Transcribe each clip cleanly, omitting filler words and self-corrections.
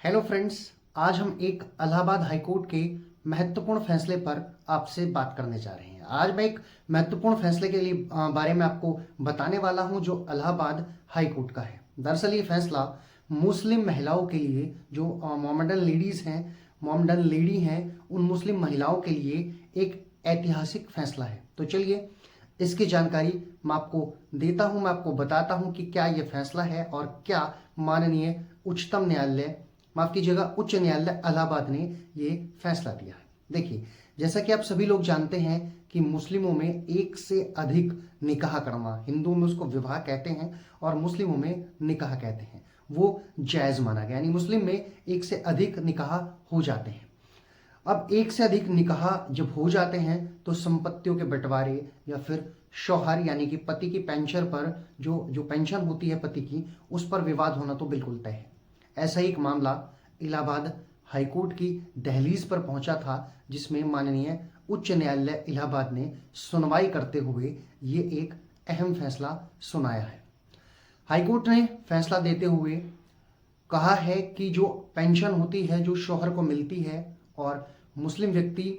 Hello friends, आज हम एक इलाहाबाद हाईकोर्ट के महत्वपूर्ण फैसले पर आपसे बात करने जा रहे हैं। आज मैं एक महत्वपूर्ण फैसले के लिए बारे में आपको बताने वाला हूं जो इलाहाबाद हाईकोर्ट का है। दरअसल ये फैसला मुस्लिम महिलाओं के लिए जो मोमडन लेडी हैं उन मुस्लिम महिलाओं के लिए एक ऐतिहासिक फैसला है। तो चलिए इसकी जानकारी मैं आपको देता हूं, मैं आपको बताता हूं कि क्या यह फैसला है और क्या माननीय उच्चतम न्यायालय माफ कीजिएगा उच्च न्यायालय इलाहाबाद ने ये फैसला दिया है। देखिए, जैसा कि आप सभी लोग जानते हैं कि मुस्लिमों में एक से अधिक निकाह करना, हिंदुओं में उसको विवाह कहते हैं और मुस्लिमों में निकाह कहते हैं, वो जायज माना गया। यानी मुस्लिम में एक से अधिक निकाह हो जाते हैं। अब एक से अधिक निकाह जब हो जाते हैं तो संपत्तियों के बंटवारे या फिर शौहर यानी कि पति की पेंशन पर जो पेंशन होती है पति की, उस पर विवाद होना तो बिल्कुल तय है। ऐसा ही एक मामला इलाहाबाद हाईकोर्ट की दहलीज पर पहुंचा था, जिसमें माननीय उच्च न्यायालय इलाहाबाद ने सुनवाई करते हुए ये एक अहम फैसला सुनाया है। हाईकोर्ट ने फैसला देते हुए कहा है कि जो पेंशन होती है जो शौहर को मिलती है, और मुस्लिम व्यक्ति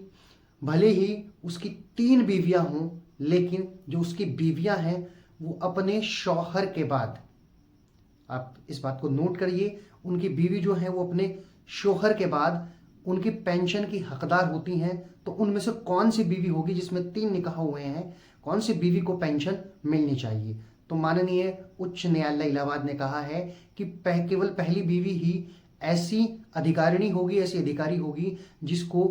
भले ही उसकी 3 बीवियां हों, लेकिन जो उसकी बीवियां हैं वो अपने शौहर के बाद, आप इस बात को नोट करिए, उनकी बीवी जो है वो अपने शौहर के बाद उनकी पेंशन की हकदार होती हैं। तो उनमें से कौन सी बीवी होगी जिसमें 3 निकाह हुए हैं, कौन सी बीवी को पेंशन मिलनी चाहिए? तो माननीय उच्च न्यायालय इलाहाबाद ने कहा है कि केवल पहली बीवी ही ऐसी अधिकारिणी होगी, ऐसी अधिकारी होगी जिसको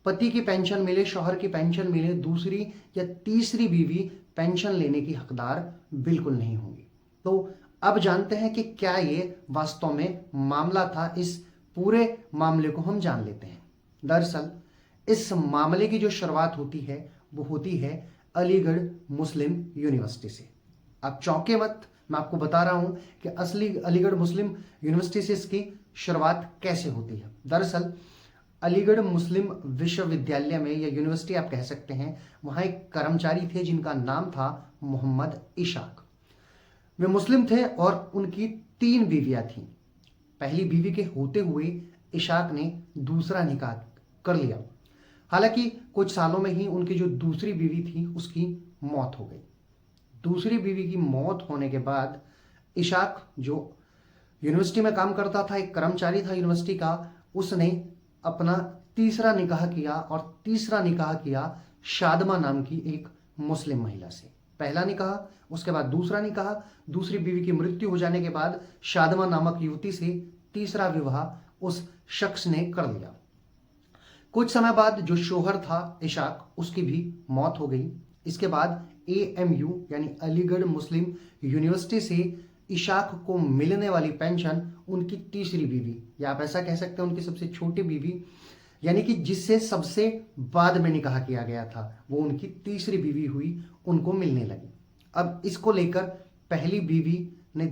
पति की पेंशन मिले, शौहर की पेंशन मिले, दूसरी या तीसरी बीवी पेंशन लेने की हकदार बिल्कुल नहीं होगी। तो अब जानते हैं कि क्या ये वास्तव में मामला था। इस पूरे मामले को हम जान लेते हैं। दरअसल इस मामले की जो शुरुआत होती है वो होती है अलीगढ़ मुस्लिम यूनिवर्सिटी से। आप चौंके मत, मैं आपको बता रहा हूं कि असली अलीगढ़ मुस्लिम यूनिवर्सिटी से इसकी शुरुआत कैसे होती है। दरअसल अलीगढ़ मुस्लिम विश्वविद्यालय में या यूनिवर्सिटी आप कह सकते हैं, वहां एक कर्मचारी थे जिनका नाम था मोहम्मद इशाक। वे मुस्लिम थे और उनकी 3 बीवियां थीं। पहली बीवी के होते हुए इशाक ने दूसरा निकाह कर लिया। हालांकि कुछ सालों में ही उनकी जो दूसरी बीवी थी उसकी मौत हो गई। दूसरी बीवी की मौत होने के बाद इशाक, जो यूनिवर्सिटी में काम करता था, एक कर्मचारी था यूनिवर्सिटी का, उसने अपना तीसरा निकाह किया और तीसरा निकाह किया शादमा नाम की एक मुस्लिम महिला से। पहला निकाह, उसके बाद दूसरा निकाह, दूसरी बीवी की मृत्यु हो जाने के बाद शादमा नामक युवती से तीसरा विवाह उस शख्स ने कर लिया। कुछ समय बाद जो शौहर था इशाक, उसकी भी मौत हो गई। इसके बाद AMU यानी अलीगढ़ मुस्लिम यूनिवर्सिटी से इशाक को मिलने वाली पेंशन उनकी तीसरी बीवी, या आप ऐसा कह सकते हैं उनकी सबसे छोटी बीवी, यानी कि जिससे सबसे बाद में निकाह किया गया था, वो उनकी तीसरी बीवी हुई, उनको मिलने लगी। अब इसको लेकर पहली बीवी ने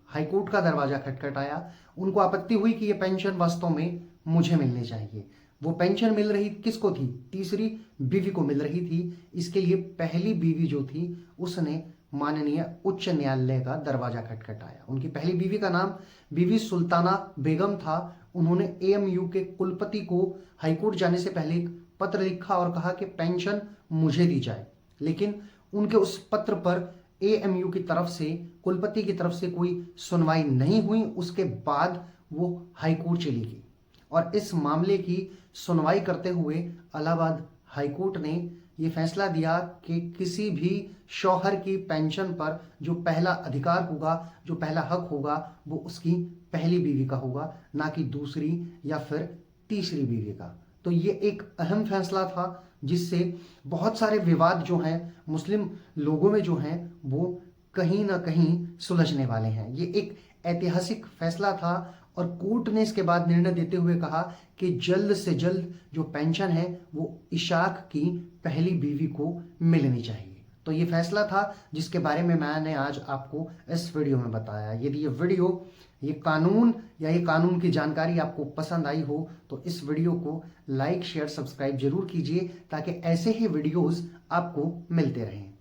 हाईकोर्ट का दरवाजा खटखटाया। उनको आपत्ति हुई कि ये पेंशन वास्तव में मुझे मिलनी चाहिए। वो पेंशन मिल रही किसको थी? तीसरी बीवी को मिल रही थी। इसके लिए पहली बीवी जो थी उसने माननीय उच्च न्यायालय का दरवाजा खटखटाया। उनकी पहली बीवी का नाम बीवी सुल्ताना बेगम था। उन्होंने AMU के कुलपति को हाईकोर्ट जाने से पहले एक पत्र लिखा और कहा कि पेंशन मुझे दी जाए, लेकिन उनके उस पत्र पर AMU की तरफ से, कुलपति की तरफ से कोई सुनवाई नहीं हुई। उसके बाद वो हाईकोर्ट चली गई और इस मामले की सुनवाई करते हुए इलाहाबाद हाईकोर्ट ने ये फैसला दिया कि किसी भी शौहर की पेंशन पर जो पहला अधिकार होगा, जो पहला हक होगा, वो उसकी पहली बीवी का होगा, ना कि दूसरी या फिर तीसरी बीवी का। तो ये एक अहम फैसला था जिससे बहुत सारे विवाद जो हैं मुस्लिम लोगों में जो हैं वो कहीं ना कहीं सुलझने वाले हैं। ये एक ऐतिहासिक फैसला था और कोर्ट ने इसके बाद निर्णय देते हुए कहा कि जल्द से जल्द जो पेंशन है वो इशाक की पहली बीवी को मिलनी चाहिए। तो ये फैसला था जिसके बारे में मैंने आज आपको इस वीडियो में बताया। यदि ये वीडियो, ये कानून की जानकारी आपको पसंद आई हो तो इस वीडियो को लाइक, शेयर, सब्सक्राइब जरूर कीजिए ताकि ऐसे ही वीडियोस आपको मिलते रहें।